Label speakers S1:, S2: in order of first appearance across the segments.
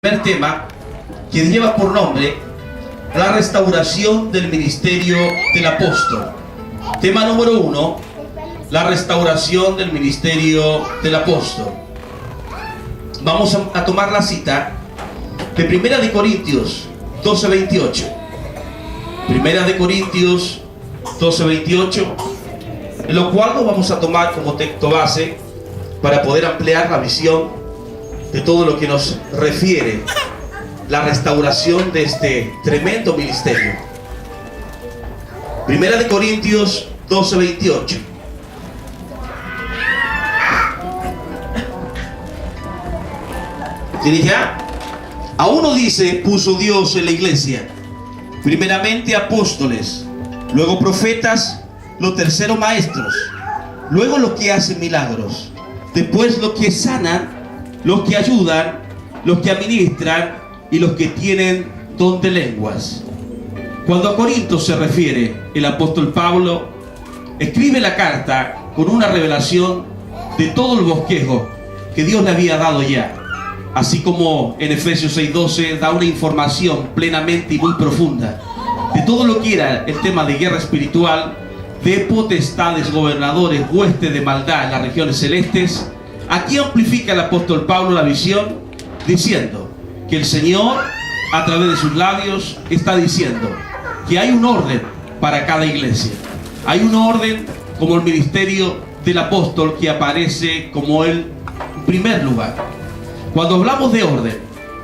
S1: Primer tema que lleva por nombre la restauración del ministerio del apóstol. Tema número 1, la restauración del ministerio del apóstol. Vamos a tomar la cita de Primera de Corintios 12:28. Primera de Corintios 12:28, en lo cual lo vamos a tomar como texto base para poder ampliar la visión de todo lo que nos refiere la restauración de este tremendo ministerio. Primera de Corintios 12:28. ¿Tiene ya? A uno dice, puso Dios en la iglesia, primeramente apóstoles, luego profetas, los terceros maestros, luego los que hacen milagros, después los que sanan, los que ayudan, los que administran y los que tienen don de lenguas. Cuando a Corinto se refiere, el apóstol Pablo escribe la carta con una revelación de todo el bosquejo que Dios le había dado ya, así como en Efesios 6:12 da una información plenamente y muy profunda de todo lo que era el tema de guerra espiritual, de potestades, gobernadores, huestes de maldad en las regiones celestes. Aquí amplifica el apóstol Pablo la visión diciendo que el Señor, a través de sus labios, está diciendo que hay un orden para cada iglesia. Hay un orden como el ministerio del apóstol que aparece como el primer lugar. Cuando hablamos de orden,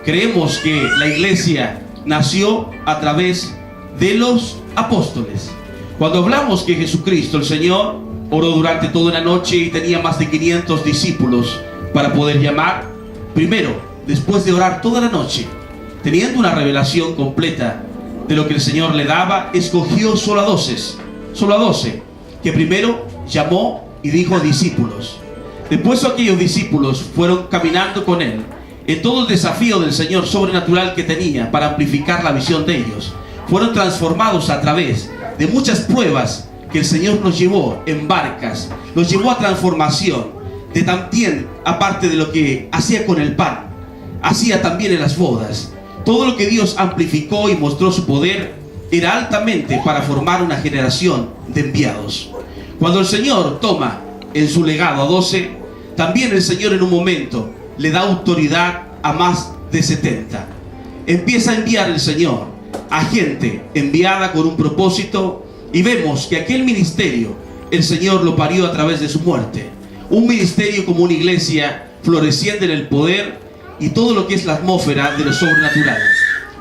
S1: creemos que la iglesia nació a través de los apóstoles. Cuando hablamos que Jesucristo, el Señor, oró durante toda una noche y tenía más de 500 discípulos para poder llamar, primero, después de orar toda la noche, teniendo una revelación completa de lo que el Señor le daba, escogió solo a 12, que primero llamó y dijo discípulos. Después aquellos discípulos fueron caminando con él en todo el desafío del Señor sobrenatural que tenía para amplificar la visión de ellos. Fueron transformados a través de muchas pruebas que el Señor nos llevó en barcas, nos llevó a transformación, de también, aparte de lo que hacía con el pan, hacía también en las bodas. Todo lo que Dios amplificó y mostró su poder era altamente para formar una generación de enviados. Cuando el Señor toma en su legado a 12, también el Señor en un momento le da autoridad a más de 70. Empieza a enviar el Señor a gente enviada con un propósito, y vemos que aquel ministerio el Señor lo parió a través de su muerte. Un ministerio como una iglesia floreciente en el poder y todo lo que es la atmósfera de lo sobrenatural.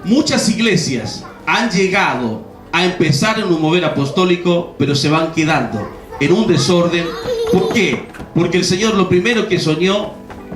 S1: Muchas iglesias han llegado a empezar en un mover apostólico, pero se van quedando en un desorden. ¿Por qué? Porque el Señor lo primero que soñó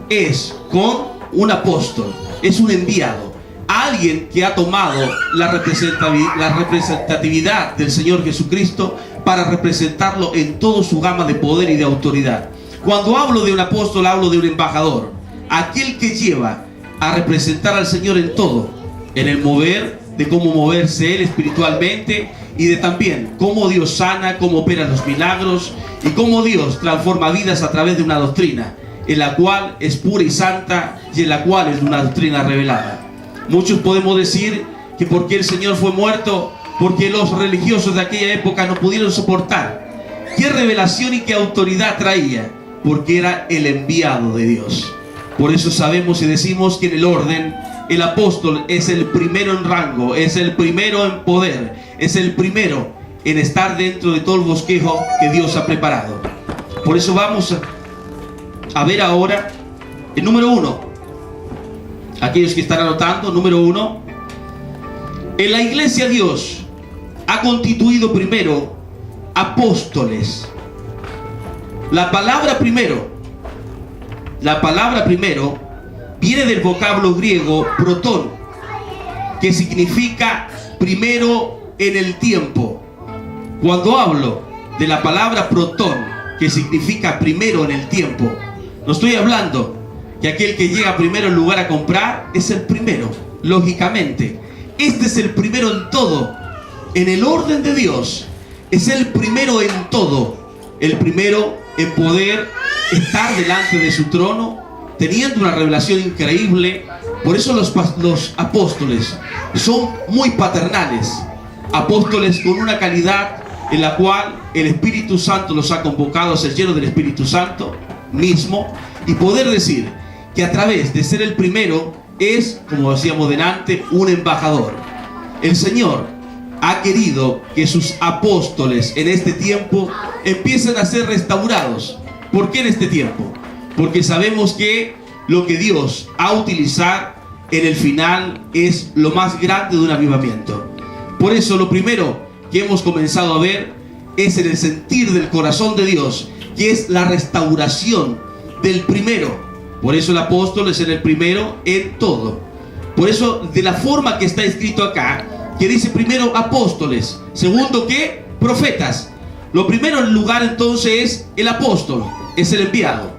S1: es con un apóstol, es un enviado, alguien que ha tomado la representatividad del Señor Jesucristo para representarlo en toda su gama de poder y de autoridad. Cuando hablo de un apóstol, hablo de un embajador, aquel que lleva a representar al Señor en todo, en el mover, de cómo moverse Él espiritualmente, y de también cómo Dios sana, cómo opera los milagros, y cómo Dios transforma vidas a través de una doctrina, en la cual es pura y santa, y en la cual es una doctrina revelada. Muchos podemos decir que porque el Señor fue muerto, porque los religiosos de aquella época no pudieron soportar. ¿Qué revelación y qué autoridad traía? Porque era el enviado de Dios. Por eso sabemos y decimos que en el orden, el apóstol es el primero en rango, es el primero en poder, es el primero en estar dentro de todo el bosquejo que Dios ha preparado. Por eso vamos a ver ahora el número 1. Aquellos que están anotando, número 1. En la iglesia Dios ha constituido primero apóstoles. La palabra primero viene del vocablo griego protón, que significa primero en el tiempo. Cuando hablo de la palabra protón, que significa primero en el tiempo, no estoy hablando que aquel que llega primero al lugar a comprar es el primero, lógicamente. Este es el primero en todo. En el orden de Dios es el primero en todo, el primero en poder estar delante de su trono, teniendo una revelación increíble Por eso los apóstoles son muy paternales, apóstoles con una calidad en la cual el Espíritu Santo los ha convocado a ser llenos del Espíritu Santo mismo, y poder decir que a través de ser el primero es, como decíamos delante, un embajador. El Señor ha querido que sus apóstoles en este tiempo empiecen a ser restaurados. ¿Por qué en este tiempo? Porque sabemos que lo que Dios ha utilizado en el final es lo más grande de un avivamiento. Por eso lo primero que hemos comenzado a ver es en el sentir del corazón de Dios, que es la restauración del primero. Por eso el apóstol es el primero en todo. Por eso, de la forma que está escrito acá, que dice primero apóstoles, segundo que profetas. Lo primero en lugar entonces es el apóstol, es el enviado.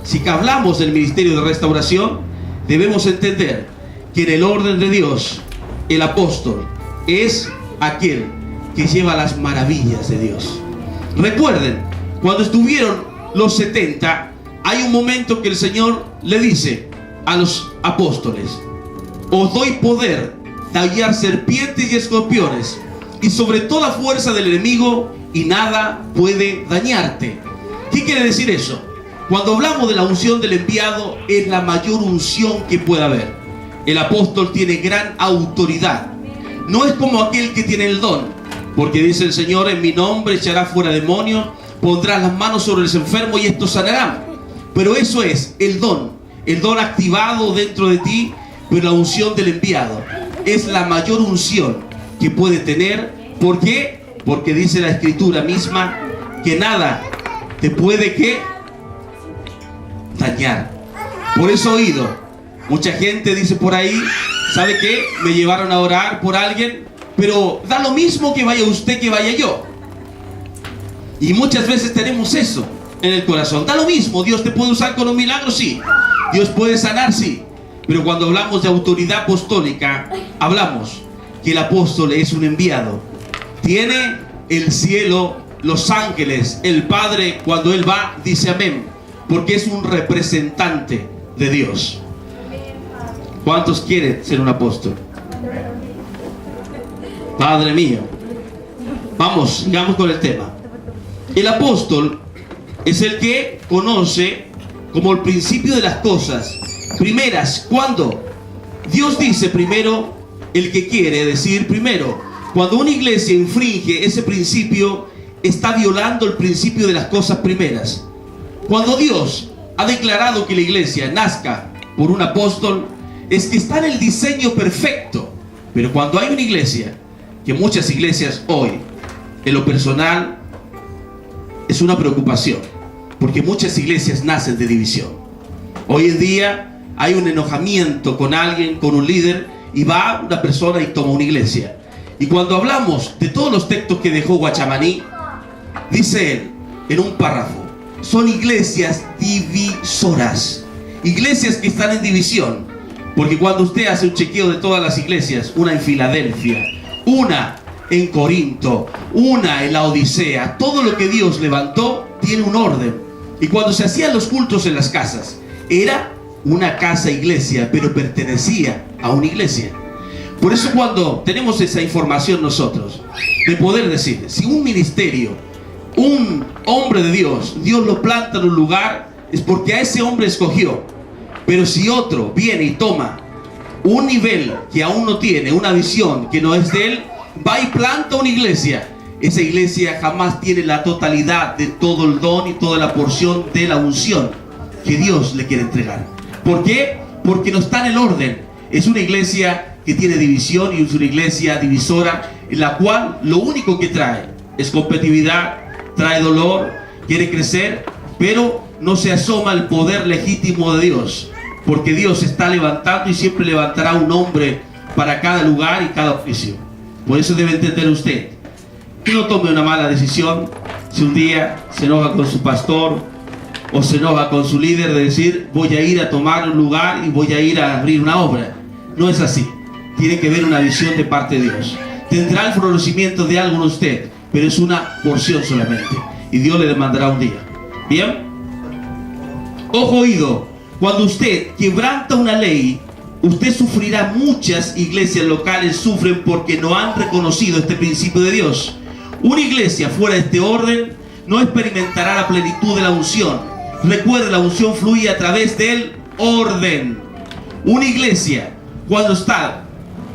S1: Si que hablamos del ministerio de restauración, debemos entender que en el orden de Dios, el apóstol es aquel que lleva las maravillas de Dios. Recuerden, cuando estuvieron los 70, hay un momento que el Señor le dice a los apóstoles: os doy poder de hallar serpientes y escorpiones y sobre toda fuerza del enemigo, y nada puede dañarte. ¿Qué quiere decir eso? Cuando hablamos de la unción del enviado, es la mayor unción que pueda haber. El apóstol tiene gran autoridad. No es como aquel que tiene el don, porque dice el Señor: en mi nombre echará fuera demonios, pondrá las manos sobre los enfermos y estos sanarán. Pero eso es el don activado dentro de ti. Pero la unción del enviado es la mayor unción que puede tener. ¿Por qué? Porque dice la Escritura misma que nada te puede que dañar. Por eso he oído mucha gente dice por ahí: ¿sabe qué? Me llevaron a orar por alguien, pero da lo mismo que vaya usted que vaya yo. Y muchas veces tenemos eso en el corazón. Da lo mismo, Dios te puede usar con un milagro, sí. Dios puede sanar, sí. Pero cuando hablamos de autoridad apostólica, hablamos que el apóstol es un enviado. Tiene el cielo, los ángeles, el Padre, cuando Él va, dice amén, porque es un representante de Dios. ¿Cuántos quieren ser un apóstol? Padre mío. Vamos, sigamos con el tema. El apóstol es el que conoce como el principio de las cosas primeras. Cuando Dios dice primero, el que quiere decir primero. Cuando una iglesia infringe ese principio, está violando el principio de las cosas primeras. Cuando Dios ha declarado que la iglesia nazca por un apóstol, es que está en el diseño perfecto. Pero cuando hay una iglesia, que muchas iglesias hoy, en lo personal, es una preocupación, porque muchas iglesias nacen de división. Hoy en día hay un enojamiento con alguien, con un líder, y va una persona y toma una iglesia. Y cuando hablamos de todos los textos que dejó Guachamaní, dice él en un párrafo: son iglesias divisoras, iglesias que están en división. Porque cuando usted hace un chequeo de todas las iglesias, una en Filadelfia, una en Corinto, una en la Odisea, todo lo que Dios levantó tiene un orden. Y cuando se hacían los cultos en las casas, era una casa iglesia, pero pertenecía a una iglesia. Por eso cuando tenemos esa información nosotros, de poder decir, si un ministerio, un hombre de Dios, Dios lo planta en un lugar, es porque a ese hombre escogió. Pero si otro viene y toma un nivel que aún no tiene, una visión que no es de él, va y planta una iglesia, esa iglesia jamás tiene la totalidad de todo el don y toda la porción de la unción que Dios le quiere entregar. ¿Por qué? Porque no está en el orden. Es una iglesia que tiene división, y es una iglesia divisora, en la cual lo único que trae es competitividad, trae dolor, quiere crecer, pero no se asoma el poder legítimo de Dios, porque Dios está levantando y siempre levantará un hombre para cada lugar y cada oficio. Por eso debe entender usted que no tome una mala decisión si un día se enoja con su pastor o se enoja con su líder, de decir: voy a ir a tomar un lugar y voy a ir a abrir una obra. No es así. Tiene que haber una visión de parte de Dios. Tendrá el florecimiento de algo en usted, pero es una porción solamente, y Dios le demandará un día. ¿Bien? Ojo, oído. Cuando usted quebranta una ley, usted sufrirá. Muchas iglesias locales sufren porque no han reconocido este principio de Dios. Una iglesia fuera de este orden no experimentará la plenitud de la unción. Recuerde, la unción fluye a través del orden. Una iglesia, cuando está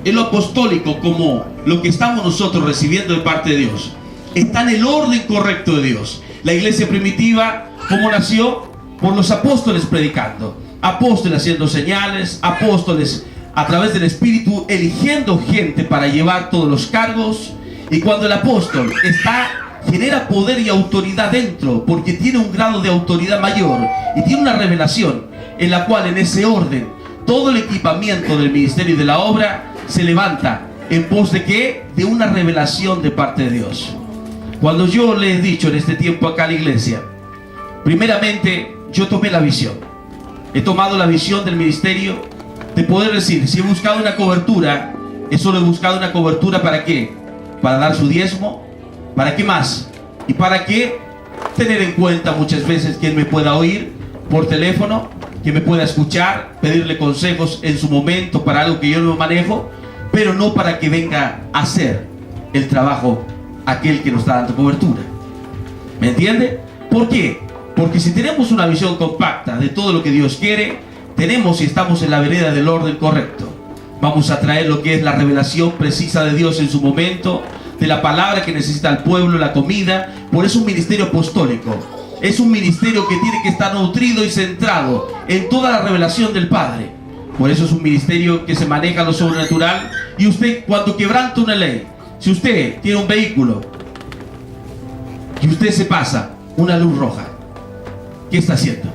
S1: en lo apostólico, como lo que estamos nosotros recibiendo de parte de Dios, está en el orden correcto de Dios. La iglesia primitiva, ¿cómo nació? Por los apóstoles predicando, apóstoles haciendo señales, apóstoles a través del Espíritu eligiendo gente para llevar todos los cargos. Y cuando el apóstol genera poder y autoridad dentro, porque tiene un grado de autoridad mayor y tiene una revelación en la cual, en ese orden, todo el equipamiento del ministerio y de la obra se levanta en pos de ¿qué? De una revelación de parte de Dios. Cuando yo le he dicho en este tiempo acá a la iglesia, primeramente yo tomé la visión. He tomado la visión del ministerio de poder decir, si he buscado una cobertura, eso lo he buscado una cobertura ¿para qué? Para dar su diezmo. ¿Para qué más? Y para qué tener en cuenta muchas veces que él me pueda oír por teléfono, que me pueda escuchar, pedirle consejos en su momento para algo que yo no manejo, pero no para que venga a hacer el trabajo aquel que nos está dando cobertura. ¿Me entiende? ¿Por qué? Porque si tenemos una visión compacta de todo lo que Dios quiere, tenemos y estamos en la vereda del orden correcto. Vamos a traer lo que es la revelación precisa de Dios en su momento, de la palabra que necesita el pueblo, la comida. Por eso un ministerio apostólico es un ministerio que tiene que estar nutrido y centrado en toda la revelación del Padre. Por eso es un ministerio que se maneja lo sobrenatural. Y usted, cuando quebranta una ley, si usted tiene un vehículo y usted se pasa una luz roja, ¿qué está haciendo?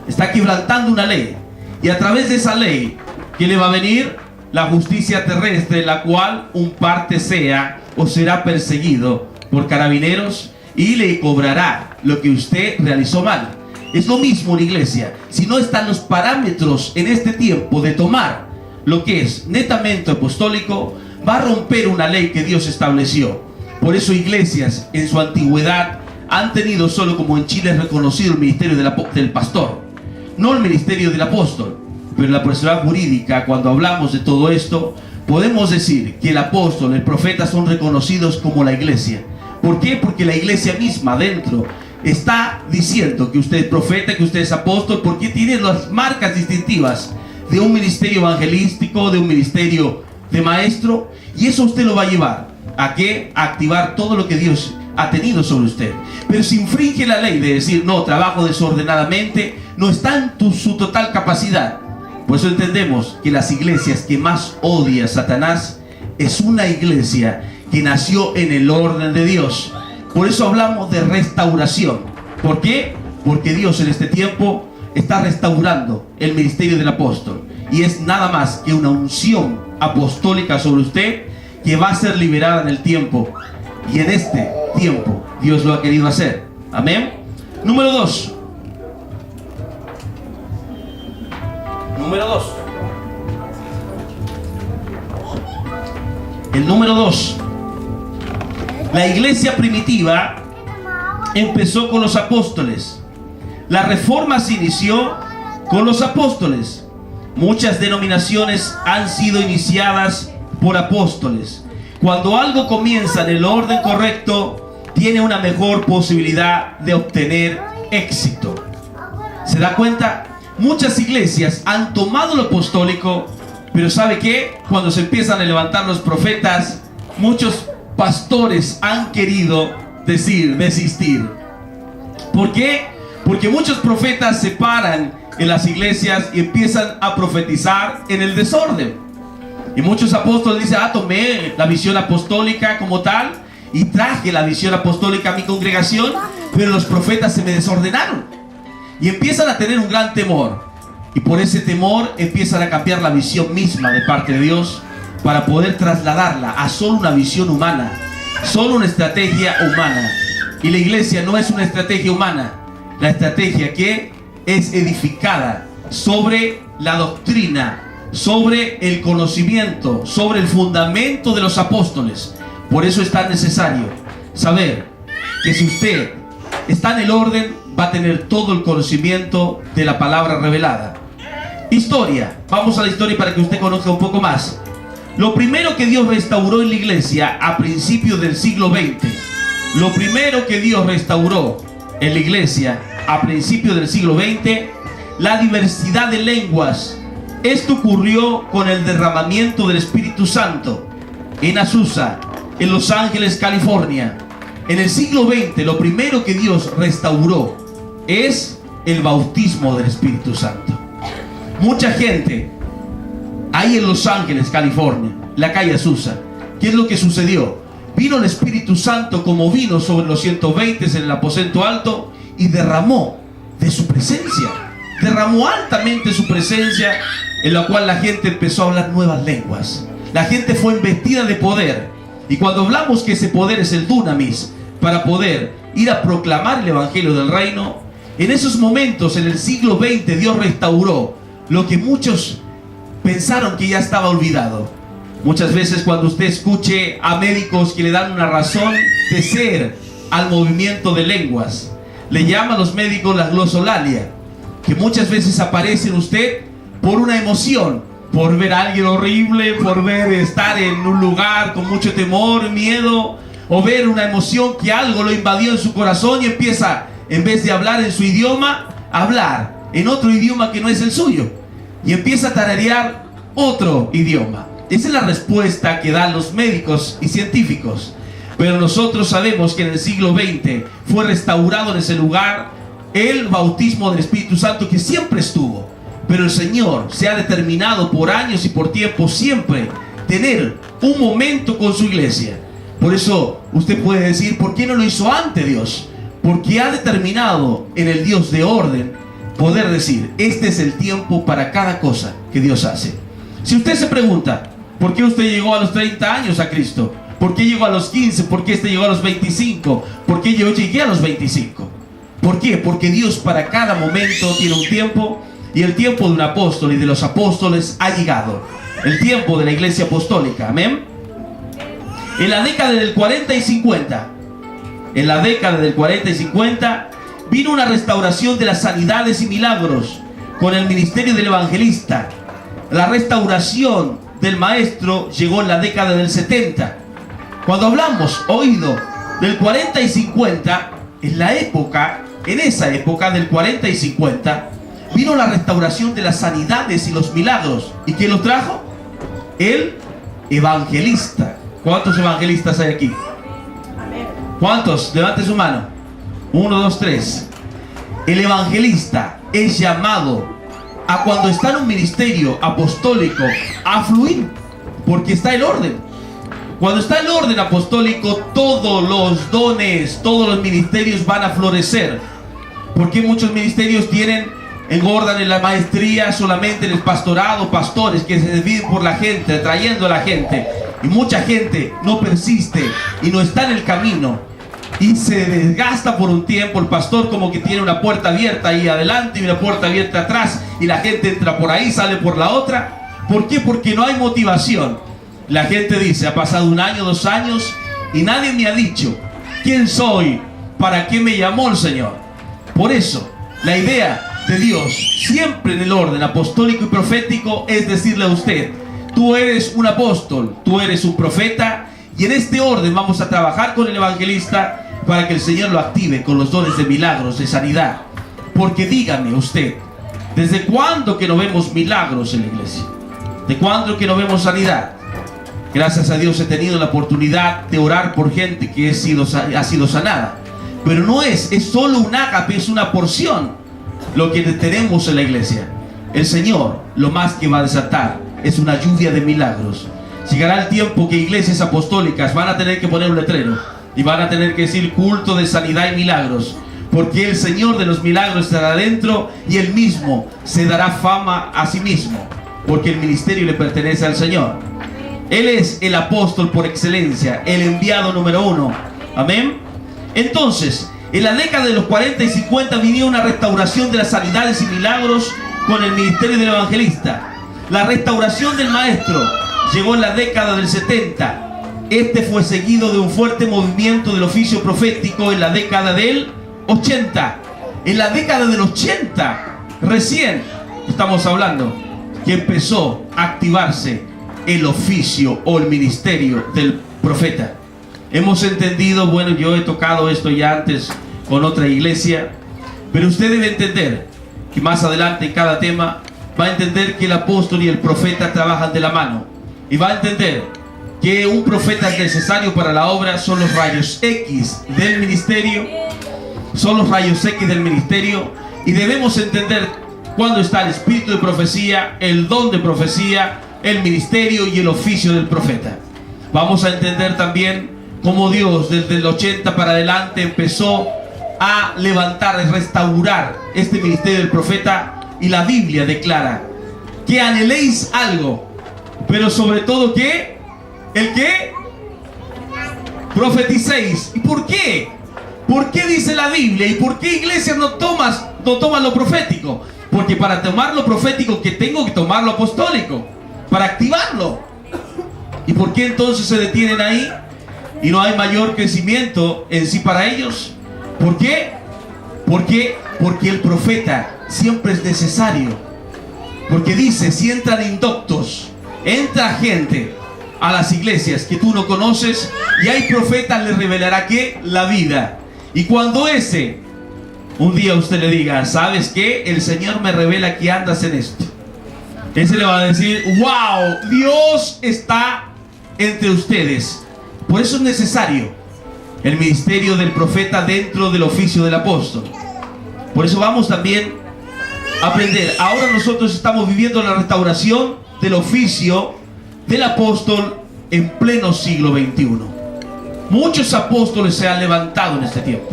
S1: Está quebrantando una ley. Y a través de esa ley, ¿qué le va a venir? La justicia terrestre, la cual un parte sea o será perseguido por carabineros y le cobrará lo que usted realizó mal. Es lo mismo en la iglesia. Si no están los parámetros en este tiempo de tomar lo que es netamente apostólico, va a romper una ley que Dios estableció. Por eso iglesias en su antigüedad han tenido solo, como en Chile es reconocido, el ministerio del pastor, no el ministerio del apóstol. Pero en la personalidad jurídica, cuando hablamos de todo esto, podemos decir que el apóstol, el profeta son reconocidos como la iglesia. ¿Por qué? Porque la iglesia misma dentro está diciendo que usted es profeta, que usted es apóstol, porque tiene las marcas distintivas de un ministerio evangelístico, de un ministerio de maestro. Y eso usted lo va a llevar ¿a qué? A activar todo lo que Dios ha tenido sobre usted. Pero si infringe la ley de decir no, trabajo desordenadamente, no está en su total capacidad. Por eso entendemos que las iglesias que más odia Satanás es una iglesia que nació en el orden de Dios. Por eso hablamos de restauración. ¿Por qué? Porque Dios en este tiempo está restaurando el ministerio del apóstol. Y es nada más que una unción apostólica sobre usted que va a ser liberada en el tiempo. Y en este tiempo Dios lo ha querido hacer. Amén. Número 2. Número 2. El número 2. La iglesia primitiva empezó con los apóstoles. La reforma se inició con los apóstoles. Muchas denominaciones han sido iniciadas por apóstoles. Cuando algo comienza en el orden correcto, tiene una mejor posibilidad de obtener éxito. ¿Se da cuenta? Muchas iglesias han tomado lo apostólico, pero ¿sabe qué? Cuando se empiezan a levantar los profetas, muchos pastores han querido desistir. ¿Por qué? Porque muchos profetas se paran en las iglesias y empiezan a profetizar en el desorden. Y muchos apóstoles dicen, tomé la visión apostólica como tal y traje la visión apostólica a mi congregación, pero los profetas se me desordenaron. Y empiezan a tener un gran temor. Y por ese temor empiezan a cambiar la visión misma de parte de Dios para poder trasladarla a solo una visión humana, solo una estrategia humana. Y la iglesia no es una estrategia humana. La estrategia que es edificada sobre la doctrina, sobre el conocimiento, sobre el fundamento de los apóstoles. Por eso es tan necesario saber que si usted está en el orden, va a tener todo el conocimiento de la palabra revelada. Historia. Vamos a la historia para que usted conozca un poco más. Lo primero que Dios restauró en la iglesia a principios del siglo XX. Lo primero que Dios restauró en la iglesia a principios del siglo XX, la diversidad de lenguas. Esto ocurrió con el derramamiento del Espíritu Santo en Azusa, en Los Ángeles, California. En el siglo XX, lo primero que Dios restauró es el bautismo del Espíritu Santo. Mucha gente ahí en Los Ángeles, California, la calle Azusa, ¿qué es lo que sucedió? Vino el Espíritu Santo como vino sobre los 120 en el aposento alto y derramó de su presencia. Derramó altamente su presencia, en la cual la gente empezó a hablar nuevas lenguas. La gente fue investida de poder. Y cuando hablamos que ese poder es el dunamis, para poder ir a proclamar el evangelio del reino, en esos momentos, en el siglo XX, Dios restauró lo que muchos pensaron que ya estaba olvidado. Muchas veces cuando usted escuche a médicos que le dan una razón de ser al movimiento de lenguas, le llaman a los médicos la glosolalia, que muchas veces aparece en usted por una emoción, por ver a alguien horrible, por ver estar en un lugar con mucho temor, miedo, o ver una emoción que algo lo invadió en su corazón y empieza, en vez de hablar en su idioma, a hablar en otro idioma que no es el suyo, y empieza a tararear otro idioma. Esa es la respuesta que dan los médicos y científicos. Pero nosotros sabemos que en el siglo XX fue restaurado en ese lugar el bautismo del Espíritu Santo, que siempre estuvo. Pero el Señor se ha determinado por años y por tiempo siempre tener un momento con su iglesia. Por eso usted puede decir, ¿por qué no lo hizo antes Dios? Porque ha determinado en el Dios de orden poder decir, este es el tiempo para cada cosa que Dios hace. Si usted se pregunta, ¿por qué usted llegó a los 30 años a Cristo? ¿Por qué llegó a los 15? ¿Por qué este llegó a los 25? ¿Por qué yo llegué a los 25? ¿Por qué? Porque Dios para cada momento tiene un tiempo, y el tiempo de un apóstol y de los apóstoles ha llegado. El tiempo de la iglesia apostólica. Amén. En la década del 40 y 50, en la década del 40 y 50, vino una restauración de las sanidades y milagros con el ministerio del evangelista. La restauración del maestro llegó en la década del 70. Cuando hablamos, oído, del 40 y 50, en esa época del 40 y 50, vino la restauración de las sanidades y los milagros. ¿Y quién los trajo? El evangelista. ¿Cuántos evangelistas hay aquí? ¿Cuántos? Levante su mano. 1, 2, 3. El evangelista es llamado a, cuando está en un ministerio apostólico, a fluir, porque está el orden. Cuando está el orden apostólico, todos los dones, todos los ministerios van a florecer. Porque muchos ministerios engordan en la maestría, solamente en el pastorado, pastores que se dividen por la gente, trayendo a la gente, y mucha gente no persiste y no está en el camino y se desgasta por un tiempo. El pastor como que tiene una puerta abierta ahí adelante y una puerta abierta atrás, y la gente entra por ahí, sale por la otra. ¿Por qué? Porque no hay motivación. La gente dice, ha pasado 1 año, 2 años y nadie me ha dicho quién soy, para qué me llamó el Señor. Por eso la idea de Dios siempre en el orden apostólico y profético es decirle a usted, tú eres un apóstol, tú eres un profeta, y en este orden vamos a trabajar con el evangelista para que el Señor lo active con los dones de milagros, de sanidad. Porque dígame usted, ¿desde cuándo que no vemos milagros en la iglesia? ¿De cuándo que no vemos sanidad? Gracias a Dios he tenido la oportunidad de orar por gente que ha sido sanada. Pero no es solo un ágape, es una porción lo que tenemos en la iglesia. El Señor lo más que va a desatar es una lluvia de milagros. Llegará el tiempo que iglesias apostólicas van a tener que poner un letrero y van a tener que decir culto de sanidad y milagros, porque el Señor de los milagros estará dentro y Él mismo se dará fama a sí mismo, porque el ministerio le pertenece al Señor. Él es el apóstol por excelencia, el enviado número 1. Amén. Entonces, en la década de los 40 y 50 vino una restauración de las sanidades y milagros con el ministerio del evangelista. La restauración del maestro llegó en la década del 70. Este fue seguido de un fuerte movimiento del oficio profético en la década del 80. En la década del 80, recién, estamos hablando? Que empezó a activarse el oficio o el ministerio del profeta. Hemos entendido, bueno, yo he tocado esto ya antes con otra iglesia, pero usted debe entender que más adelante en cada tema va a entender que el apóstol y el profeta trabajan de la mano, y va a entender que un profeta es necesario para la obra. Son los rayos X del ministerio, son los rayos X del ministerio, y debemos entender cuándo está el espíritu de profecía, el don de profecía, el ministerio y el oficio del profeta. Vamos a entender también cómo Dios desde el 80 para adelante empezó a levantar y restaurar este ministerio del profeta, y la Biblia declara que anheléis algo, pero sobre todo que profeticéis. ¿Y por qué? ¿Por qué dice la Biblia? ¿Y por qué, iglesia, no toman lo profético? Porque para tomar lo profético que tengo que tomar lo apostólico, para activarlo. ¿Y por qué entonces se detienen ahí y no hay mayor crecimiento en sí para ellos? ¿Por qué? Porque el profeta siempre es necesario. Porque dice, si entran indoctos, entra gente a las iglesias que tú no conoces, y hay profetas, le revelará que la vida. Y cuando un día usted le diga, ¿sabes qué? El Señor me revela que andas en esto, ese le va a decir, wow, Dios está entre ustedes. Por eso es necesario el ministerio del profeta dentro del oficio del apóstol. Por eso vamos también a aprender. Ahora nosotros estamos viviendo la restauración del oficio del apóstol en pleno siglo XXI. Muchos apóstoles se han levantado en este tiempo.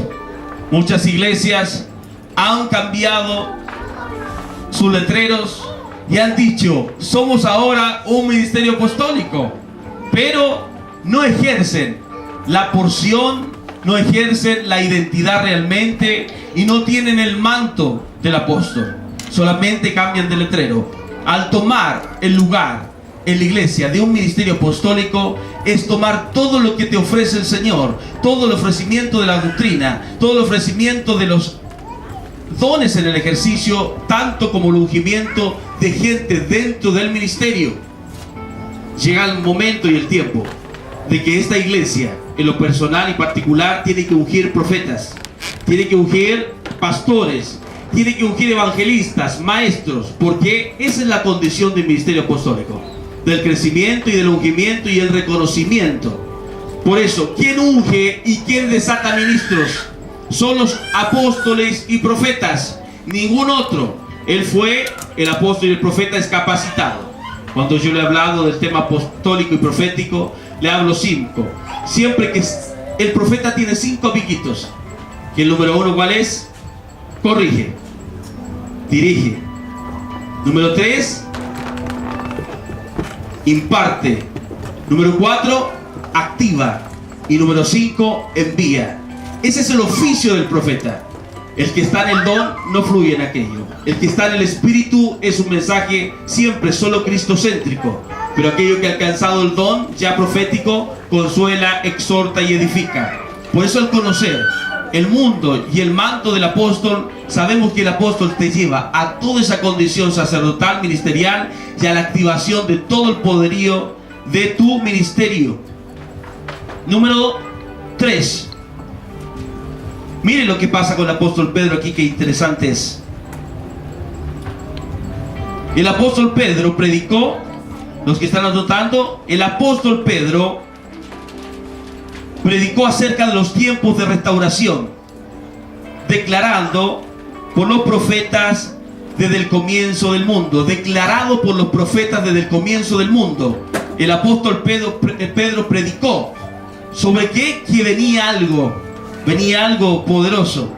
S1: Muchas iglesias han cambiado sus letreros y han dicho, somos ahora un ministerio apostólico, pero no ejercen la porción, no ejercen la identidad realmente, y no tienen el manto del apóstol. Solamente cambian de letrero. Al tomar el lugar en la iglesia de un ministerio apostólico, es tomar todo lo que te ofrece el Señor, todo el ofrecimiento de la doctrina, todo el ofrecimiento de los dones en el ejercicio, tanto como el ungimiento de gente dentro del ministerio. Llega el momento y el tiempo de que esta iglesia, en lo personal y particular, tiene que ungir profetas, tiene que ungir pastores, tiene que ungir evangelistas, maestros, porque esa es la condición del ministerio apostólico, del crecimiento y del ungimiento y el reconocimiento. Por eso, ¿quién unge y quién desata ministros? Son los apóstoles y profetas, ningún otro. El apóstol y el profeta es capacitado. Cuando yo le he hablado del tema apostólico y profético, le hablo 5. Siempre que el profeta tiene 5 amiguitos, que el número 1, ¿cuál es? Corrige, dirige. Número 3, imparte. Número 4, activa. Y número 5, envía. Ese es el oficio del profeta. El que está en el don no fluye en aquello. El que está en el espíritu es un mensaje siempre solo cristocéntrico. Pero aquello que ha alcanzado el don ya profético consuela, exhorta y edifica. Por eso, al conocer el mundo y el manto del apóstol, sabemos que el apóstol te lleva a toda esa condición sacerdotal, ministerial, y a la activación de todo el poderío de tu ministerio. Número 3. Miren lo que pasa con el apóstol Pedro aquí, qué interesante es. El apóstol Pedro predicó, los que están anotando, el apóstol Pedro predicó acerca de los tiempos de restauración, declarando por los profetas desde el comienzo del mundo, declarado por los profetas desde el comienzo del mundo. El apóstol Pedro predicó sobre que venía algo poderoso.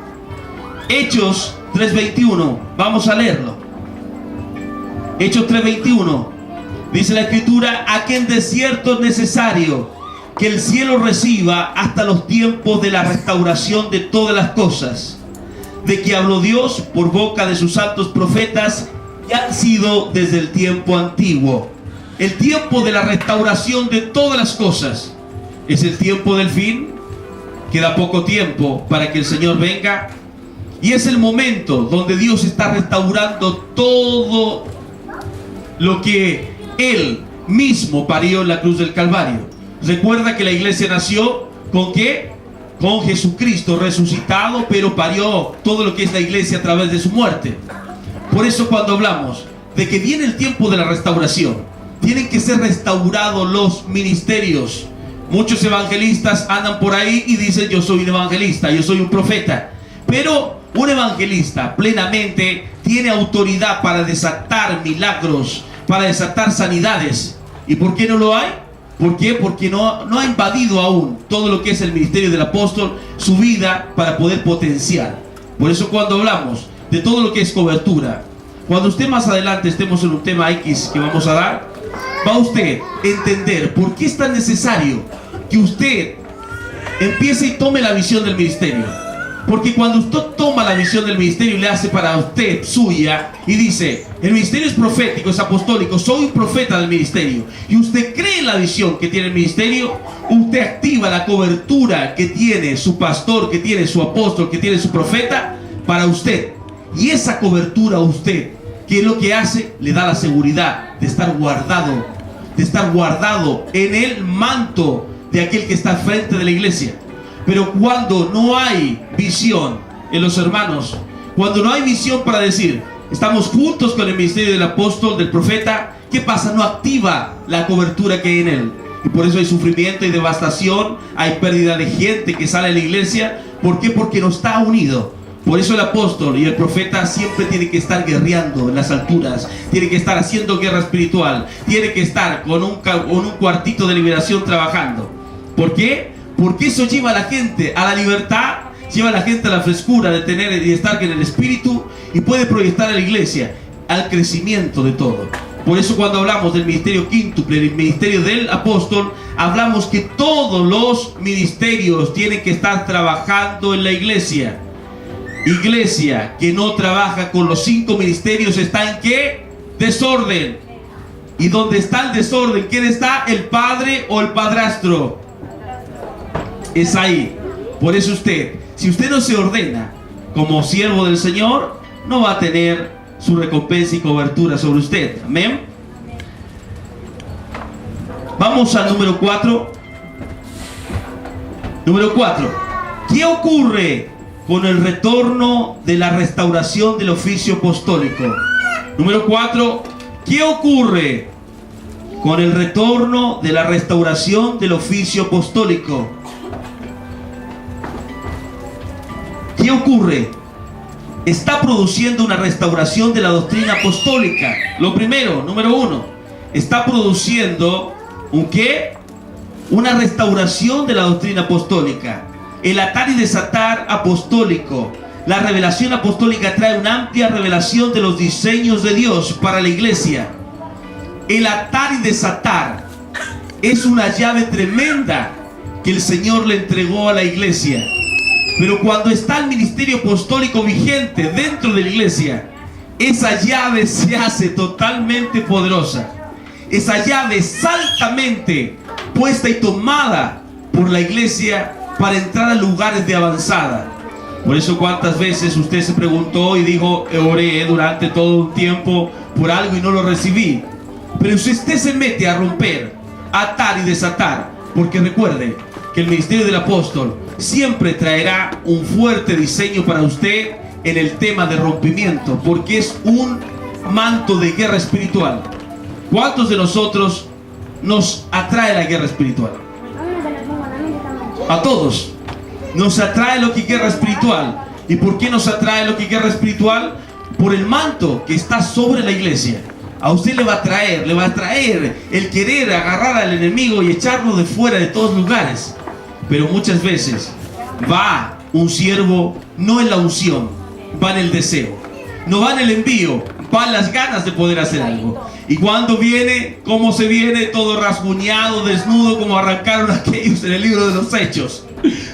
S1: Hechos 3:21, vamos a leerlo. Hechos 3:21, dice la escritura: aquí en desierto es necesario que el cielo reciba hasta los tiempos de la restauración de todas las cosas, de que habló Dios por boca de sus santos profetas, que han sido desde el tiempo antiguo. El tiempo de la restauración de todas las cosas es el tiempo del fin. Queda poco tiempo para que el Señor venga, Y es el momento donde Dios está restaurando todo lo que Él mismo parió en la cruz del Calvario. Recuerda que la iglesia nació ¿con qué? Con Jesucristo resucitado, pero parió todo lo que es la iglesia a través de su muerte. Por eso cuando hablamos de que viene el tiempo de la restauración, tienen que ser restaurados los ministerios. Muchos evangelistas andan por ahí y dicen: yo soy un evangelista, yo soy un profeta. Pero un evangelista plenamente tiene autoridad para desatar milagros, para desatar sanidades. ¿Y por qué no lo hay? ¿Por qué? Porque no ha invadido aún todo lo que es el ministerio del apóstol, su vida, para poder potenciar. Por eso cuando hablamos de todo lo que es cobertura, cuando usted más adelante estemos en un tema X que vamos a dar, va usted a entender por qué es tan necesario que usted empiece y tome la visión del ministerio. Porque cuando usted toma la visión del ministerio y le hace para usted suya y dice: el ministerio es profético, es apostólico, soy un profeta del ministerio, y usted cree en la visión que tiene el ministerio, usted activa la cobertura que tiene su pastor, que tiene su apóstol, que tiene su profeta para usted. Y esa cobertura a usted, ¿qué es lo que hace? Le da la seguridad de estar guardado en el manto de aquel que está al frente de la iglesia. Pero cuando no hay visión en los hermanos, cuando no hay visión para decir: estamos juntos con el ministerio del apóstol, del profeta, ¿qué pasa? No activa la cobertura que hay en él. Y por eso hay sufrimiento, hay devastación, hay pérdida de gente que sale de la iglesia. ¿Por qué? Porque no está unido. Por eso el apóstol y el profeta siempre tienen que estar guerreando en las alturas, tienen que estar haciendo guerra espiritual, tienen que estar con un cuartito de liberación trabajando. ¿Por qué? Porque eso lleva a la gente a la libertad, lleva a la gente a la frescura de tener y estar en el espíritu, y puede proyectar a la iglesia al crecimiento de todo. Por eso cuando hablamos del ministerio quíntuple, el ministerio del apóstol, hablamos que todos los ministerios tienen que estar trabajando en la iglesia. Iglesia que no trabaja con los 5 ministerios está en ¿qué? Desorden. Y donde está el desorden, ¿quién está? ¿El padre o el padrastro? Es ahí. Por eso usted, si usted no se ordena como siervo del Señor, no va a tener su recompensa y cobertura sobre usted. Amén. Vamos al número 4. Número 4. ¿Qué ocurre con el retorno de la restauración del oficio apostólico? Número 4. ¿Qué ocurre con el retorno de la restauración del oficio apostólico? ¿Qué ocurre? Está produciendo una restauración de la doctrina apostólica. Lo primero, número 1, está produciendo ¿un qué? Una restauración de la doctrina apostólica. El atar y desatar apostólico. La revelación apostólica trae una amplia revelación de los diseños de Dios para la iglesia. El atar y desatar es una llave tremenda que el Señor le entregó a la iglesia. Pero cuando está el ministerio apostólico vigente dentro de la iglesia, esa llave se hace totalmente poderosa. Esa llave es altamente puesta y tomada por la iglesia para entrar a lugares de avanzada. Por eso cuántas veces usted se preguntó y dijo: oré durante todo un tiempo por algo y no lo recibí. Pero si usted se mete a romper, atar y desatar, porque recuerde que el ministerio del apóstol siempre traerá un fuerte diseño para usted en el tema de rompimiento, porque es un manto de guerra espiritual. ¿Cuántos de nosotros nos atrae la guerra espiritual? A todos nos atrae lo que es guerra espiritual. ¿Y por qué nos atrae lo que es guerra espiritual? Por el manto que está sobre la iglesia. A usted le va a traer el querer agarrar al enemigo y echarlo de fuera de todos lugares. Pero muchas veces va un siervo no en la unción, va en el deseo, no va en el envío, va en las ganas de poder hacer algo. Y cuando viene, ¿cómo se viene? Todo rasguñado, desnudo, como arrancaron aquellos en el libro de los Hechos.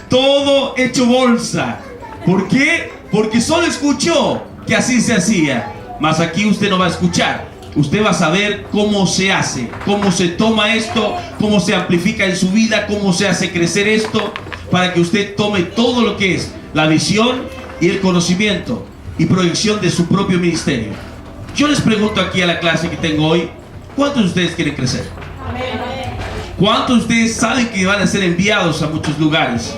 S1: Todo hecho bolsa. ¿Por qué? Porque solo escuchó que así se hacía. Mas aquí usted no va a escuchar. Usted va a saber cómo se hace, cómo se toma esto, cómo se amplifica en su vida, cómo se hace crecer esto, para que usted tome todo lo que es la visión, el deseo, el y el conocimiento y proyección de su propio ministerio. Yo les pregunto aquí a la clase que tengo hoy, ¿cuántos de ustedes quieren crecer? ¿Cuántos de ustedes saben que van a ser enviados a muchos lugares?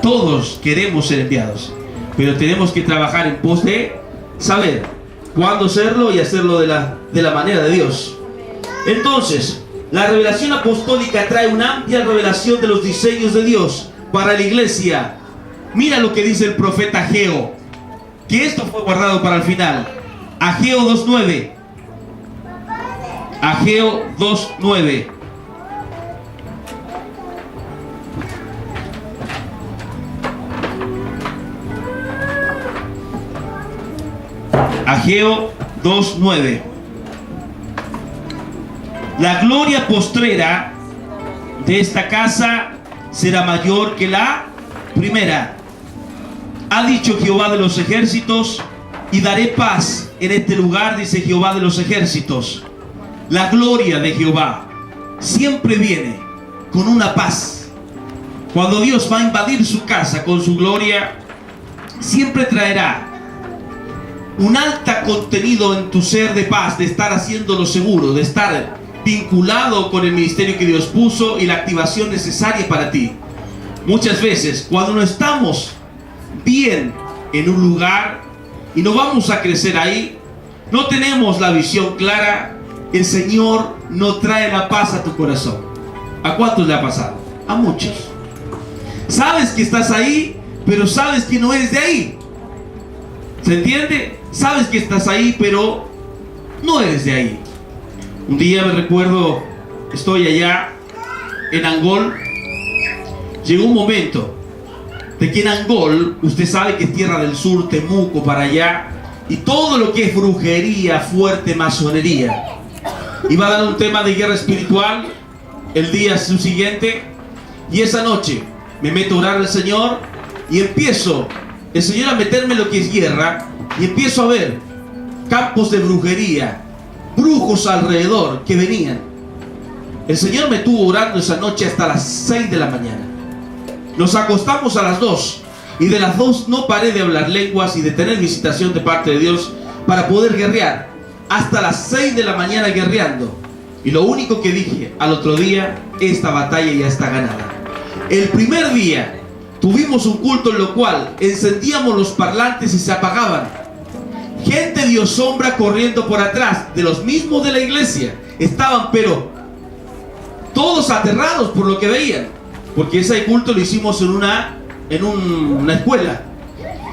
S1: Todos queremos ser enviados, pero tenemos que trabajar en pos de saber cuándo hacerlo y hacerlo de la manera de Dios. Entonces, la revelación apostólica trae una amplia revelación de los diseños de Dios para la iglesia. Mira lo que dice el profeta Ageo, que esto fue guardado para el final. Ageo 2:9. Ageo 2:9. Ageo 2:9. La gloria postrera de esta casa será mayor que la primera. Ha dicho Jehová de los ejércitos, y daré paz en este lugar, dice Jehová de los ejércitos. La gloria de Jehová siempre viene con una paz. Cuando Dios va a invadir su casa con su gloria, siempre traerá un alto contenido en tu ser de paz, de estar haciéndolo seguro, de estar vinculado con el ministerio que Dios puso y la activación necesaria para ti. Muchas veces, cuando no estamos bien en un lugar y no vamos a crecer ahí, no tenemos la visión clara, el Señor no trae la paz a tu corazón. ¿A cuántos le ha pasado? A muchos. Sabes que estás ahí, pero sabes que no eres de ahí. ¿Se entiende? Sabes que estás ahí, pero no eres de ahí. Un día me recuerdo, estoy allá en Angol. Llegó un momento de que en Angol, usted sabe que es tierra del sur, Temuco para allá, y todo lo que es brujería, fuerte, masonería. Iba a dar un tema de guerra espiritual el día siguiente, y esa noche me meto a orar al Señor y empiezo, el Señor, a meterme en lo que es guerra, y empiezo a ver campos de brujería, brujos alrededor que venían. El Señor me tuvo orando esa noche hasta las 6 de la mañana. Nos acostamos a las 2 y de las 2 no paré de hablar lenguas y de tener visitación de parte de Dios para poder guerrear. Hasta las 6 de la mañana guerreando. Y lo único que dije al otro día, esta batalla ya está ganada. El primer día tuvimos un culto en lo cual encendíamos los parlantes y se apagaban. Gente dio sombra corriendo por atrás de los mismos de la iglesia. Estaban pero todos aterrados por lo que veían, porque ese culto lo hicimos en una escuela,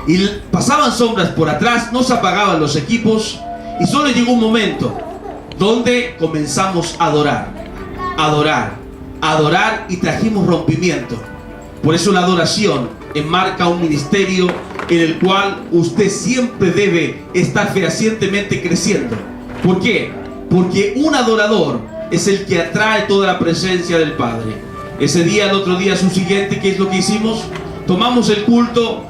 S1: y pasaban sombras por atrás, no se apagaban los equipos, y solo llegó un momento donde comenzamos a adorar, y trajimos rompimiento. Por eso la adoración enmarca un ministerio en el cual usted siempre debe estar fehacientemente creciendo. ¿Por qué? Porque un adorador es el que atrae toda la presencia del Padre. Ese día, el otro día, su siguiente, ¿qué es lo que hicimos? Tomamos el culto,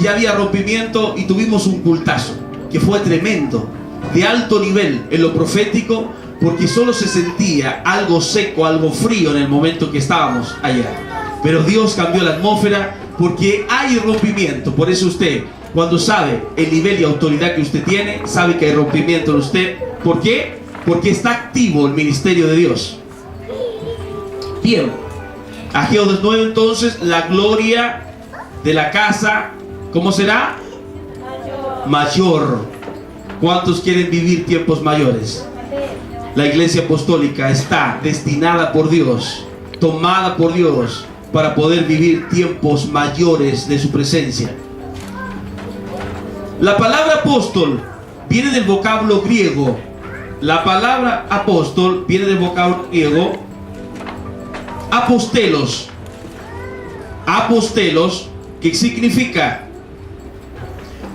S1: ya había rompimiento y tuvimos un cultazo que fue tremendo, de alto nivel en lo profético, porque solo se sentía algo seco, algo frío en el momento que estábamos allá. Pero Dios cambió la atmósfera porque hay rompimiento. Por eso usted, cuando sabe el nivel y autoridad que usted tiene, sabe que hay rompimiento en usted. ¿Por qué? Porque está activo el ministerio de Dios. Bien, Ageo 2:9, entonces, la gloria de la casa, ¿cómo será? Mayor. ¿Cuántos quieren vivir tiempos mayores? La iglesia apostólica está destinada por Dios, tomada por Dios, para poder vivir tiempos mayores de su presencia. La palabra apóstol viene del vocablo griego. La palabra apóstol viene del vocablo griego apostelos. Apostelos, que significa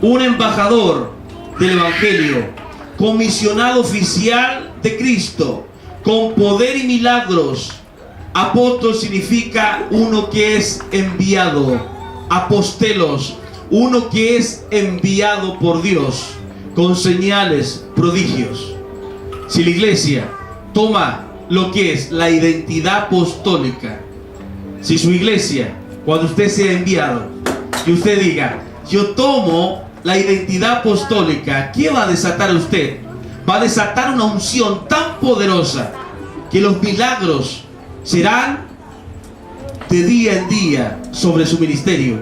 S1: un embajador del evangelio, comisionado oficial de Cristo, con poder y milagros. Apóstol significa uno que es enviado. Apostelos, uno que es enviado por Dios, con señales, prodigios. Si la iglesia toma lo que es la identidad apostólica, si su iglesia, cuando usted sea enviado, que usted diga: yo tomo la identidad apostólica, ¿qué va a desatar usted? Va a desatar una unción tan poderosa que los milagros serán de día en día sobre su ministerio.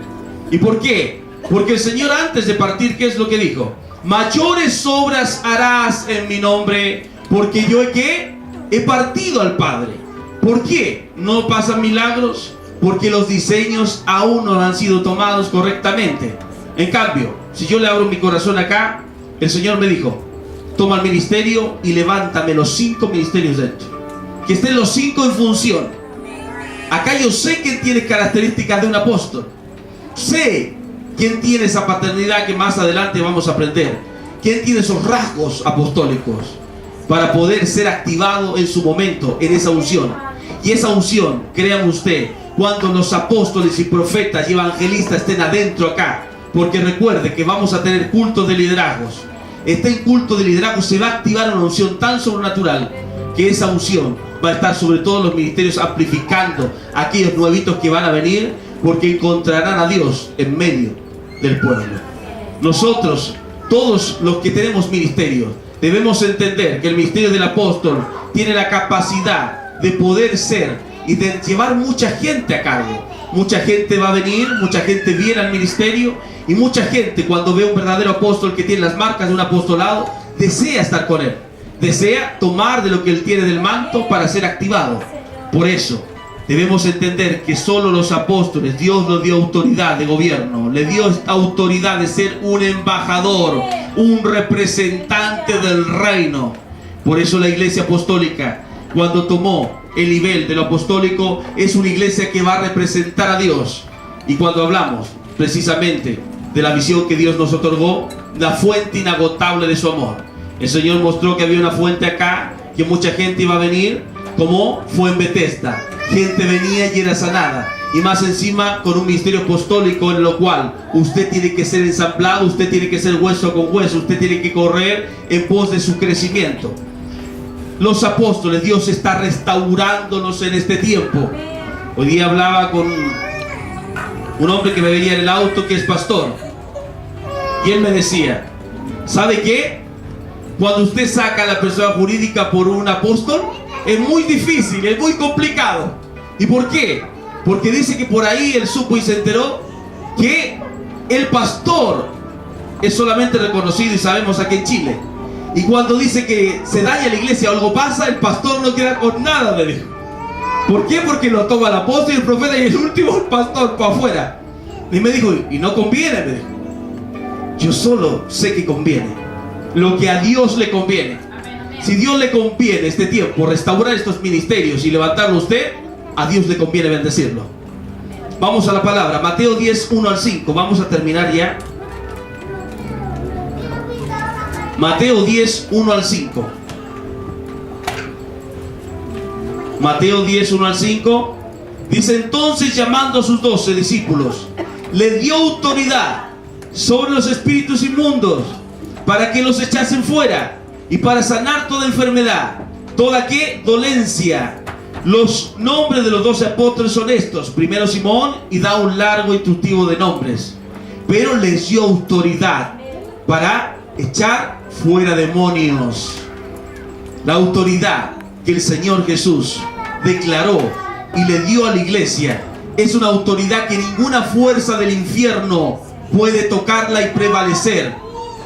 S1: ¿Y por qué? Porque el Señor, antes de partir, ¿qué es lo que dijo? Mayores obras harás en mi nombre, porque yo ¿qué? He partido al Padre. ¿Por qué no pasan milagros? Porque los diseños aún no han sido tomados correctamente. En cambio, si yo le abro mi corazón acá, el Señor me dijo, toma el ministerio y levántame los 5 ministerios dentro. Que estén los 5 en función. Acá yo sé quién tiene características de un apóstol. Sé quién tiene esa paternidad que más adelante vamos a aprender. Quién tiene esos rasgos apostólicos para poder ser activado en su momento en esa unción. Y esa unción, créame usted, cuando los apóstoles y profetas y evangelistas estén adentro acá, porque recuerde que vamos a tener cultos de liderazgos. Este culto de liderazgo se va a activar una unción tan sobrenatural que esa unción va a estar sobre todos los ministerios, amplificando a aquellos nuevitos que van a venir, porque encontrarán a Dios en medio del pueblo. Nosotros, todos los que tenemos ministerios, debemos entender que el ministerio del apóstol tiene la capacidad de poder ser y de llevar mucha gente a cargo. Mucha gente va a venir, mucha gente viene al ministerio, y mucha gente, cuando ve un verdadero apóstol que tiene las marcas de un apostolado, desea estar con él, desea tomar de lo que él tiene del manto para ser activado. Por eso debemos entender que solo los apóstoles, Dios nos dio autoridad de gobierno, le dio autoridad de ser un embajador, un representante del reino. Por eso la iglesia apostólica, cuando tomó el nivel de lo apostólico, es una iglesia que va a representar a Dios. Y cuando hablamos precisamente de la visión que Dios nos otorgó, la fuente inagotable de su amor, el Señor mostró que había una fuente acá, que mucha gente iba a venir, como fue en Bethesda. Gente venía y era sanada, y más encima con un ministerio apostólico en lo cual usted tiene que ser ensamblado, usted tiene que ser hueso con hueso, usted tiene que correr en pos de su crecimiento. Los apóstoles, Dios está restaurándonos en este tiempo. Hoy día hablaba con un hombre que me veía en el auto, que es pastor, y él me decía, ¿sabe qué? Cuando usted saca a la persona jurídica por un apóstol, es muy difícil, es muy complicado. ¿Y por qué? Porque dice que por ahí él supo y se enteró que el pastor es solamente reconocido, y sabemos aquí en Chile. Y cuando dice que se daña la iglesia o algo pasa, el pastor no queda con nada, me dijo. ¿Por qué? Porque lo toma el apóstol y el profeta, y el último el pastor para afuera. Y me dijo, y no conviene, me dijo. Yo solo sé que conviene lo que a Dios le conviene. Si Dios le conviene este tiempo restaurar estos ministerios y levantarlo a usted, a Dios le conviene bendecirlo. Vamos a la palabra, Mateo 10, 1 al 5. Vamos a terminar ya. Mateo 10, 1 al 5. Mateo 10, 1 al 5. Dice, entonces, llamando a sus 12 discípulos, le dio autoridad sobre los espíritus inmundos para que los echasen fuera y para sanar toda enfermedad, toda ¿qué? Dolencia. Los nombres de los 12 apóstoles son estos. Primero Simón, y da un largo instructivo de nombres, pero les dio autoridad para echar fuera demonios. La autoridad que el Señor Jesús declaró y le dio a la iglesia es una autoridad que ninguna fuerza del infierno puede tocarla y prevalecer.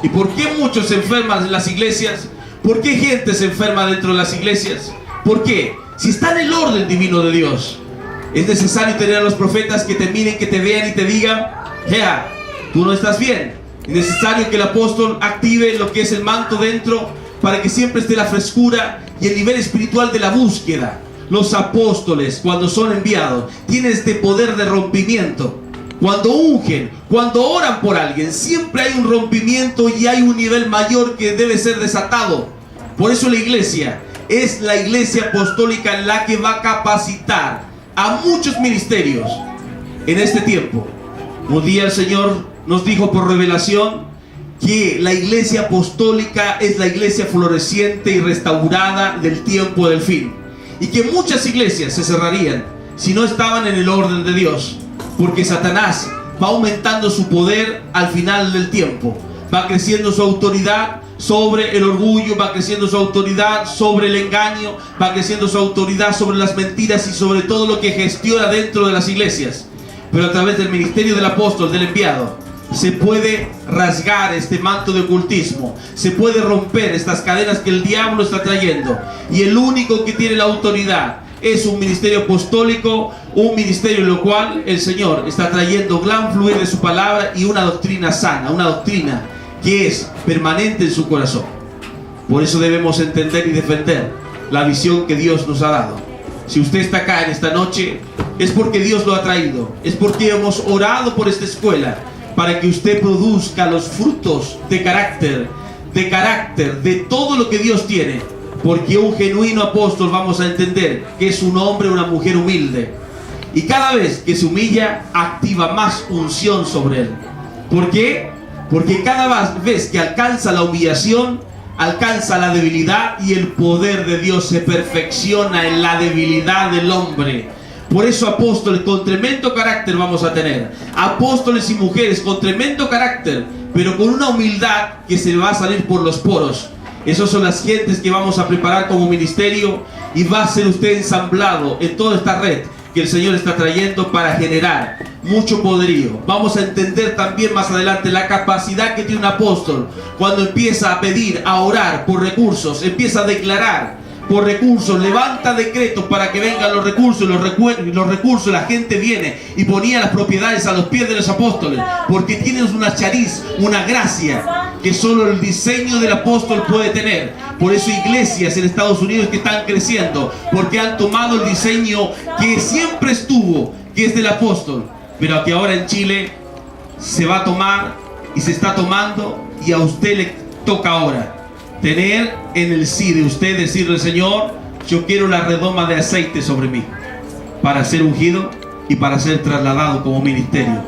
S1: ¿Y por qué muchos se enferman en las iglesias? ¿Por qué gente se enferma dentro de las iglesias? ¿Por qué? Si está en el orden divino de Dios, es necesario tener a los profetas que te miren, que te vean y te digan, ¡Jea! Tú no estás bien. Es necesario que el apóstol active lo que es el manto dentro, para que siempre esté la frescura y el nivel espiritual de la búsqueda. Los apóstoles, cuando son enviados, tienen este poder de rompimiento. Cuando ungen, cuando oran por alguien, siempre hay un rompimiento y hay un nivel mayor que debe ser desatado. Por eso la iglesia es la iglesia apostólica la que va a capacitar a muchos ministerios en este tiempo. Un día el Señor nos dijo por revelación que la iglesia apostólica es la iglesia floreciente y restaurada del tiempo del fin, y que muchas iglesias se cerrarían si no estaban en el orden de Dios, porque Satanás va aumentando su poder al final del tiempo. Va creciendo su autoridad sobre el orgullo, va creciendo su autoridad sobre el engaño, va creciendo su autoridad sobre las mentiras y sobre todo lo que gestiona dentro de las iglesias. Pero a través del ministerio del apóstol, del enviado, se puede rasgar este manto de ocultismo, se puede romper estas cadenas que el diablo está trayendo. Y el único que tiene la autoridad es un ministerio apostólico, un ministerio en lo cual el Señor está trayendo gran fluir de su palabra y una doctrina sana, una doctrina que es permanente en su corazón. Por eso debemos entender y defender la visión que Dios nos ha dado. Si usted está acá en esta noche, es porque Dios lo ha traído, es porque hemos orado por esta escuela, para que usted produzca los frutos de carácter, de todo lo que Dios tiene. Porque un genuino apóstol, vamos a entender que es un hombre o una mujer humilde, y cada vez que se humilla, activa más unción sobre él. ¿Por qué? Porque cada vez que alcanza la humillación, alcanza la debilidad, y el poder de Dios se perfecciona en la debilidad del hombre. Por eso apóstoles con tremendo carácter vamos a tener, apóstoles y mujeres con tremendo carácter, pero con una humildad que se va a salir por los poros. Esas son las gentes que vamos a preparar como ministerio, y va a ser usted ensamblado en toda esta red que el Señor está trayendo para generar mucho poderío. Vamos a entender también más adelante la capacidad que tiene un apóstol cuando empieza a pedir, a orar por recursos, empieza a declarar por recursos, levanta decretos para que vengan los recursos, los recursos, la gente viene y ponía las propiedades a los pies de los apóstoles, porque tienen una chariz, una gracia que solo el diseño del apóstol puede tener. Por eso iglesias en Estados Unidos que están creciendo, porque han tomado el diseño que siempre estuvo, que es del apóstol, pero que ahora en Chile se va a tomar y se está tomando, y a usted le toca ahora tener en el sí de usted, decirle: Señor, yo quiero la redoma de aceite sobre mí, para ser ungido y para ser trasladado como ministerio,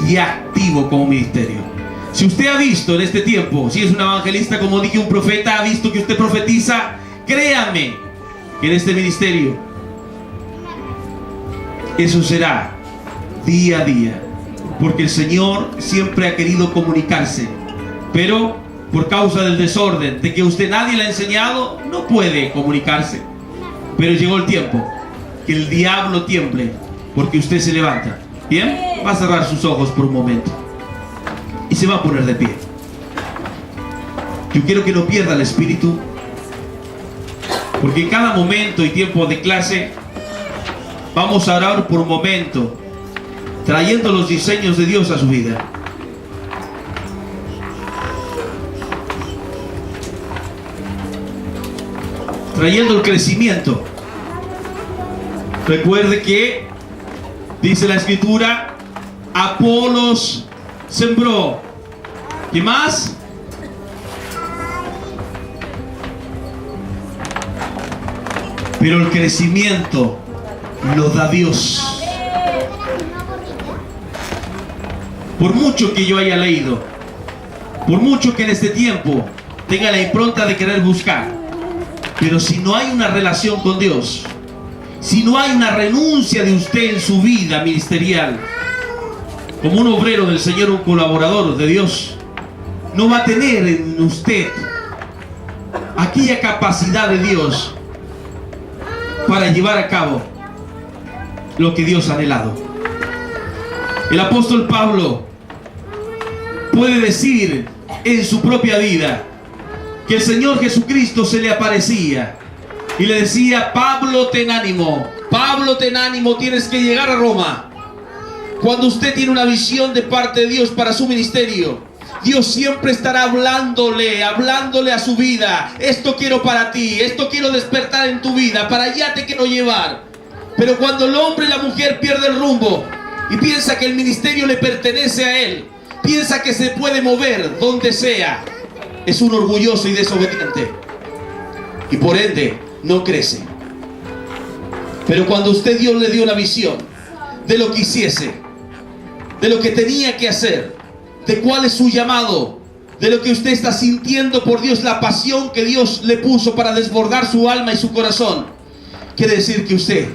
S1: y activo como ministerio. Si usted ha visto en este tiempo, si es un evangelista, como dije, un profeta, ha visto que usted profetiza, créame que en este ministerio eso será día a día, porque el Señor siempre ha querido comunicarse, pero por causa del desorden, de que usted nadie le ha enseñado, no puede comunicarse. Pero llegó el tiempo que el diablo tiemble, porque usted se levanta. Bien, va a cerrar sus ojos por un momento y se va a poner de pie. Yo quiero que no pierda el espíritu, porque en cada momento y tiempo de clase vamos a orar por un momento, trayendo los diseños de Dios a su vida. Trayendo el crecimiento. Recuerde que dice la escritura: Apolos sembró. ¿Qué más? Pero el crecimiento lo da Dios. Por mucho que yo haya leído, por mucho que en este tiempo tenga la impronta de querer buscar, pero si no hay una relación con Dios, si no hay una renuncia de usted en su vida ministerial, como un obrero del Señor, un colaborador de Dios, no va a tener en usted aquella capacidad de Dios para llevar a cabo lo que Dios ha anhelado. El apóstol Pablo puede decir en su propia vida que el Señor Jesucristo se le aparecía y le decía: Pablo, ten ánimo, tienes que llegar a Roma. Cuando usted tiene una visión de parte de Dios para su ministerio, Dios siempre estará hablándole a su vida: esto quiero para ti, esto quiero despertar en tu vida, para allá te quiero llevar. Pero cuando el hombre y la mujer pierden el rumbo y piensa que el ministerio le pertenece a él, piensa que se puede mover donde sea, es un orgulloso y desobediente, y por ende no crece. Pero cuando Dios le dio la visión de lo que hiciese, de lo que tenía que hacer, de cuál es su llamado, de lo que usted está sintiendo por Dios, la pasión que Dios le puso para desbordar su alma y su corazón, quiere decir que usted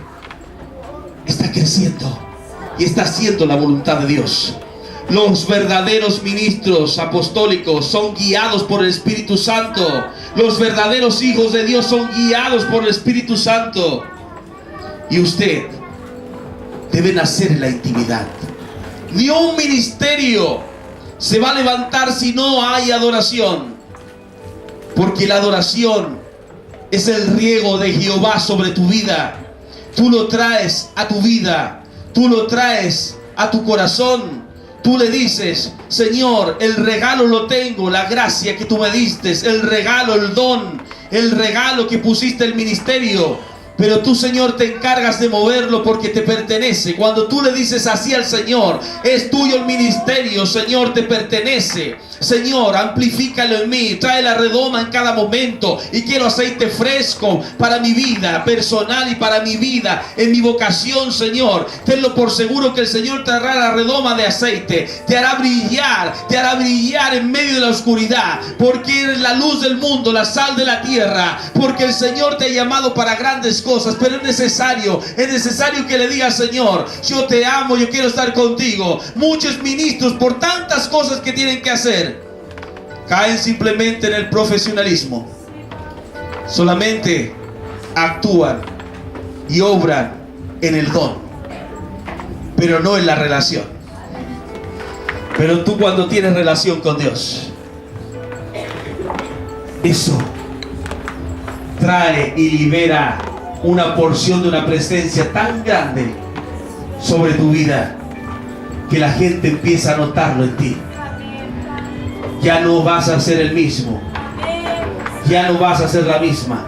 S1: está creciendo y está haciendo la voluntad de Dios. Los verdaderos ministros apostólicos son guiados por el Espíritu Santo. Los verdaderos hijos de Dios son guiados por el Espíritu Santo. Y usted debe nacer en la intimidad. Ni un ministerio se va a levantar si no hay adoración. Porque la adoración es el riego de Jehová sobre tu vida. Tú lo traes a tu vida. Tú lo traes a tu corazón. Tú le dices: Señor, el regalo lo tengo, la gracia que tú me diste, el regalo, el don, el regalo que pusiste en el ministerio. Pero tú, Señor, te encargas de moverlo porque te pertenece. Cuando tú le dices así al Señor: es tuyo el ministerio, Señor, te pertenece. Señor, amplifícalo en mí, trae la redoma en cada momento. Y quiero aceite fresco para mi vida personal y para mi vida, en mi vocación, Señor. Tenlo por seguro que el Señor te hará la redoma de aceite. Te hará brillar en medio de la oscuridad. Porque eres la luz del mundo, la sal de la tierra. Porque el Señor te ha llamado para grandes cosas. Pero es necesario que le digas: Señor, yo te amo, yo quiero estar contigo. Muchos ministros, por tantas cosas que tienen que hacer, caen simplemente en el profesionalismo. Solamente actúan y obran en el don, pero no en la relación. Pero tú, cuando tienes relación con Dios, eso trae y libera una porción de una presencia tan grande sobre tu vida que la gente empieza a notarlo en ti. Ya no vas a ser el mismo. Ya no vas a ser la misma.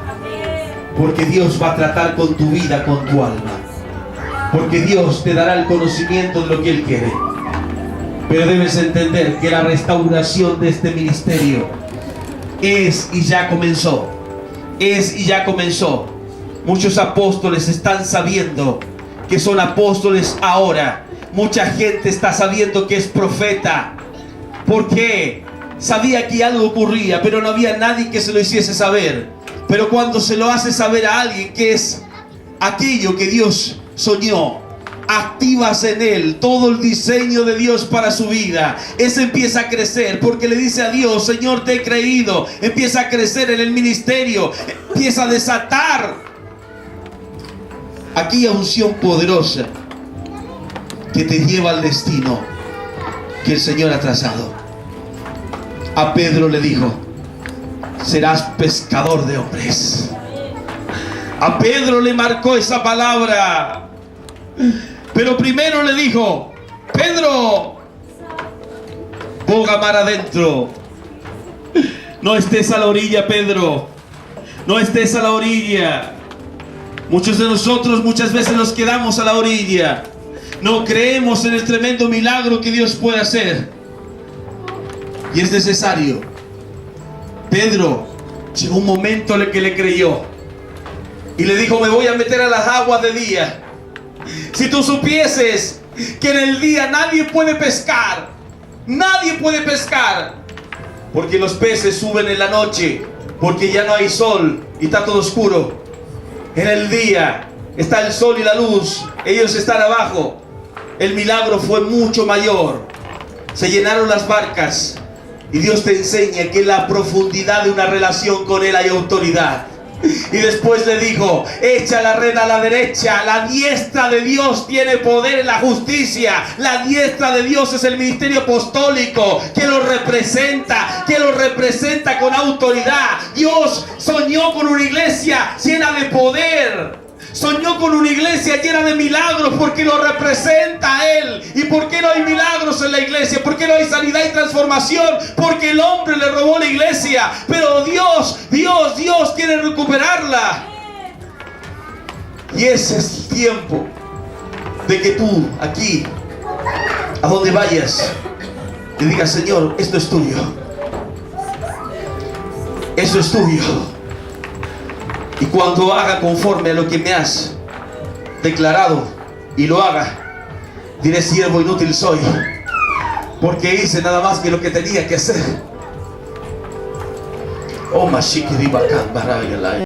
S1: Porque Dios va a tratar con tu vida, con tu alma. Porque Dios te dará el conocimiento de lo que Él quiere. Pero debes entender que la restauración de este ministerio es y ya comenzó. Es y ya comenzó. Muchos apóstoles están sabiendo que son apóstoles ahora. Mucha gente está sabiendo que es profeta. ¿Por qué? Sabía que algo ocurría, pero no había nadie que se lo hiciese saber. Pero cuando se lo hace saber a alguien que es aquello que Dios soñó, activas en él todo el diseño de Dios para su vida. Ese empieza a crecer porque le dice a Dios: Señor, te he creído. Empieza a crecer en el ministerio. Empieza a desatar aquella unción poderosa que te lleva al destino que el Señor ha trazado. A Pedro le dijo: serás pescador de hombres. A Pedro le marcó esa palabra. Pero primero le dijo: Pedro, boga mar adentro. No estés a la orilla, Pedro. No estés a la orilla. Muchos de nosotros muchas veces nos quedamos a la orilla. No creemos en el tremendo milagro que Dios puede hacer. Y es necesario. Pedro llegó un momento en el que le creyó y le dijo: me voy a meter a las aguas de día. Si tú supieses que en el día nadie puede pescar. Nadie puede pescar. Porque los peces suben en la noche. Porque ya no hay sol y está todo oscuro. En el día está el sol y la luz. Ellos están abajo. El milagro fue mucho mayor. Se llenaron las barcas. Y Dios te enseña que en la profundidad de una relación con Él hay autoridad. Y después le dijo: echa la red a la derecha. La diestra de Dios tiene poder en la justicia. La diestra de Dios es el ministerio apostólico que lo representa con autoridad. Dios soñó con una iglesia llena de poder. Soñó con una iglesia llena de milagros porque lo representa a Él. ¿Y por qué no hay milagros en la iglesia? ¿Por qué no hay sanidad y transformación? Porque el hombre le robó la iglesia. Pero Dios quiere recuperarla. Y ese es el tiempo de que tú, aquí, a donde vayas, le digas: Señor, esto es tuyo. Esto es tuyo. Y cuando haga conforme a lo que me has declarado y lo haga, diré: siervo inútil soy, porque hice nada más que lo que tenía que hacer. Oh, Mashiki Ribakan Barayalai.